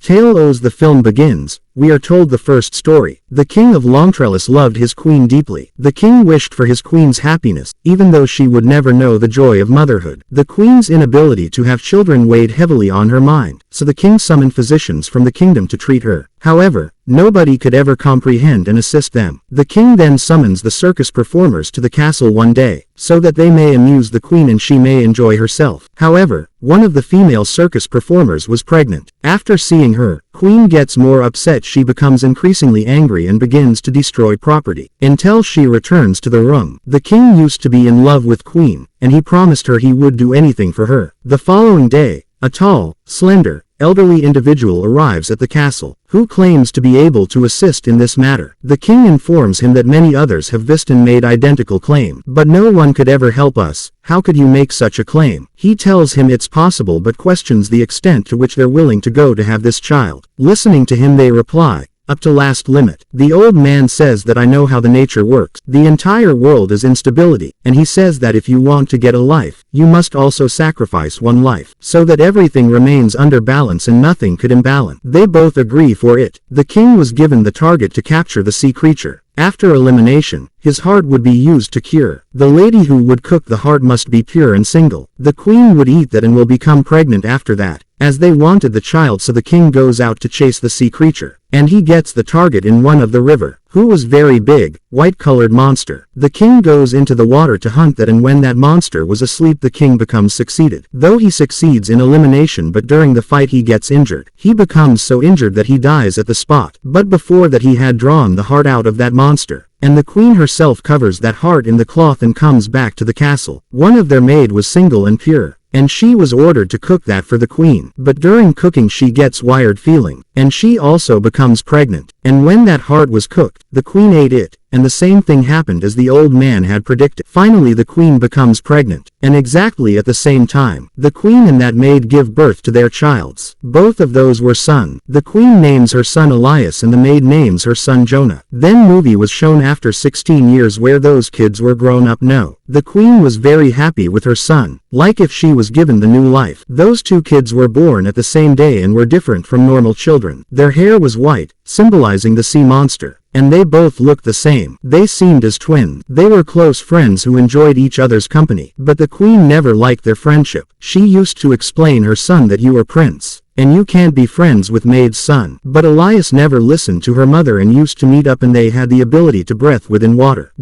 Tale O's the film begins. We are told the first story. The king of Longtrellis loved his queen deeply. The king wished for his queen's happiness, even though she would never know the joy of motherhood. The queen's inability to have children weighed heavily on her mind, so the king summoned physicians from the kingdom to treat her. However, nobody could ever comprehend and assist them. The king then summons the circus performers to the castle one day, so that they may amuse the queen and she may enjoy herself. However, one of the female circus performers was pregnant. After seeing her, queen gets more upset. She becomes increasingly angry and begins to destroy property, until she returns to the room. The king used to be in love with queen, and he promised her he would do anything for her. The following day, a tall, slender, elderly individual arrives at the castle, who claims to be able to assist in this matter. The king informs him that many others have visited and made identical claim, but no one could ever help us. How could you make such a claim? He tells him it's possible but questions the extent to which they're willing to go to have this child. Listening to him they reply, up to last limit. The old man says that I know how the nature works. The entire world is instability, and he says that if you want to get a life, you must also sacrifice one life, so that everything remains under balance and nothing could imbalance. They both agree for it. The king was given the target to capture the sea creature. After elimination, his heart would be used to cure. The lady who would cook the heart must be pure and single. The queen would eat that and will become pregnant after that, as they wanted the child, so the king goes out to chase the sea creature, and he gets the target in one of the river, who was very big, white-colored monster. The king goes into the water to hunt that, and when that monster was asleep the king becomes succeeded. Though he succeeds in elimination, but during the fight he gets injured. He becomes so injured that he dies at the spot. But before that he had drawn the heart out of that monster, and the queen herself covers that heart in the cloth and comes back to the castle. One of their maid was single and pure, and she was ordered to cook that for the queen. But during cooking she gets wired feeling, and she also becomes pregnant. And when that heart was cooked, the queen ate it, and the same thing happened as the old man had predicted. Finally the queen becomes pregnant, and exactly at the same time, the queen and that maid give birth to their childs. Both of those were sons. The queen names her son Elias and the maid names her son Jonah. Then movie was shown after 16 years where those kids were grown up. No, the queen was very happy with her son, like if she was given the new life. Those two kids were born at the same day and were different from normal children. Their hair was white, symbolizing the sea monster, and they both looked the same. They seemed as twins. They were close friends who enjoyed each other's company. But the queen never liked their friendship. She used to explain her son that you are prince, and you can't be friends with maid's son. But Elias never listened to her mother and used to meet up, and they had the ability to breathe within water.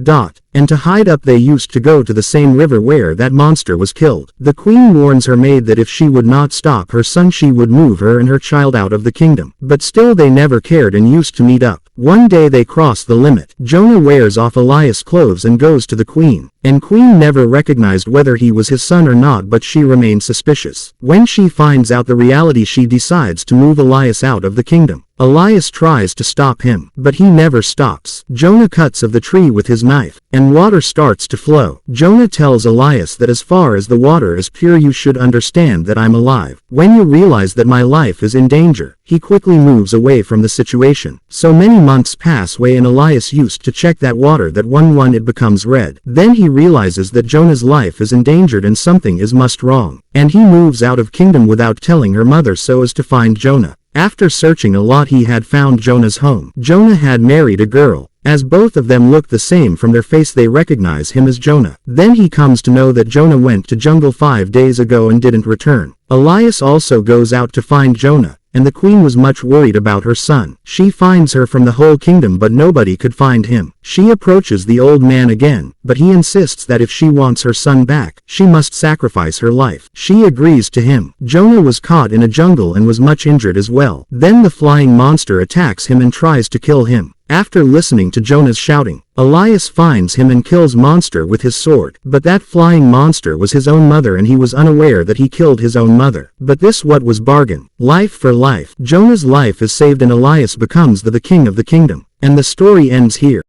And to hide up they used to go to the same river where that monster was killed. The queen warns her maid that if she would not stop her son she would move her and her child out of the kingdom. But still they never cared and used to meet up. One day they cross the limit. Jonah wears off Elias' clothes and goes to the queen, and queen never recognized whether he was his son or not, but she remained suspicious. When she finds out the reality she decides to move Elias out of the kingdom. Elias tries to stop him, but he never stops. Jonah cuts of the tree with his knife, and water starts to flow. Jonah tells Elias that as far as the water is pure you should understand that I'm alive. When you realize that my life is in danger, he quickly moves away from the situation. So many months pass away and Elias used to check that water that one it becomes red. Then he realizes that Jonah's life is endangered and something is must wrong, and he moves out of kingdom without telling her mother so as to find Jonah. After searching a lot he had found Jonah's home. Jonah had married a girl. As both of them look the same from their face they recognize him as Jonah. Then he comes to know that Jonah went to jungle 5 days ago and didn't return. Elias also goes out to find Jonah, and the queen was much worried about her son. She finds her from the whole kingdom but nobody could find him. She approaches the old man again, but he insists that if she wants her son back, she must sacrifice her life. She agrees to him. Jonah was caught in a jungle and was much injured as well. Then the flying monster attacks him and tries to kill him. After listening to Jonah's shouting, Elias finds him and kills monster with his sword. But that flying monster was his own mother and he was unaware that he killed his own mother. But this what was bargain. Life for life. Jonah's life is saved and Elias becomes the king of the kingdom. And the story ends here.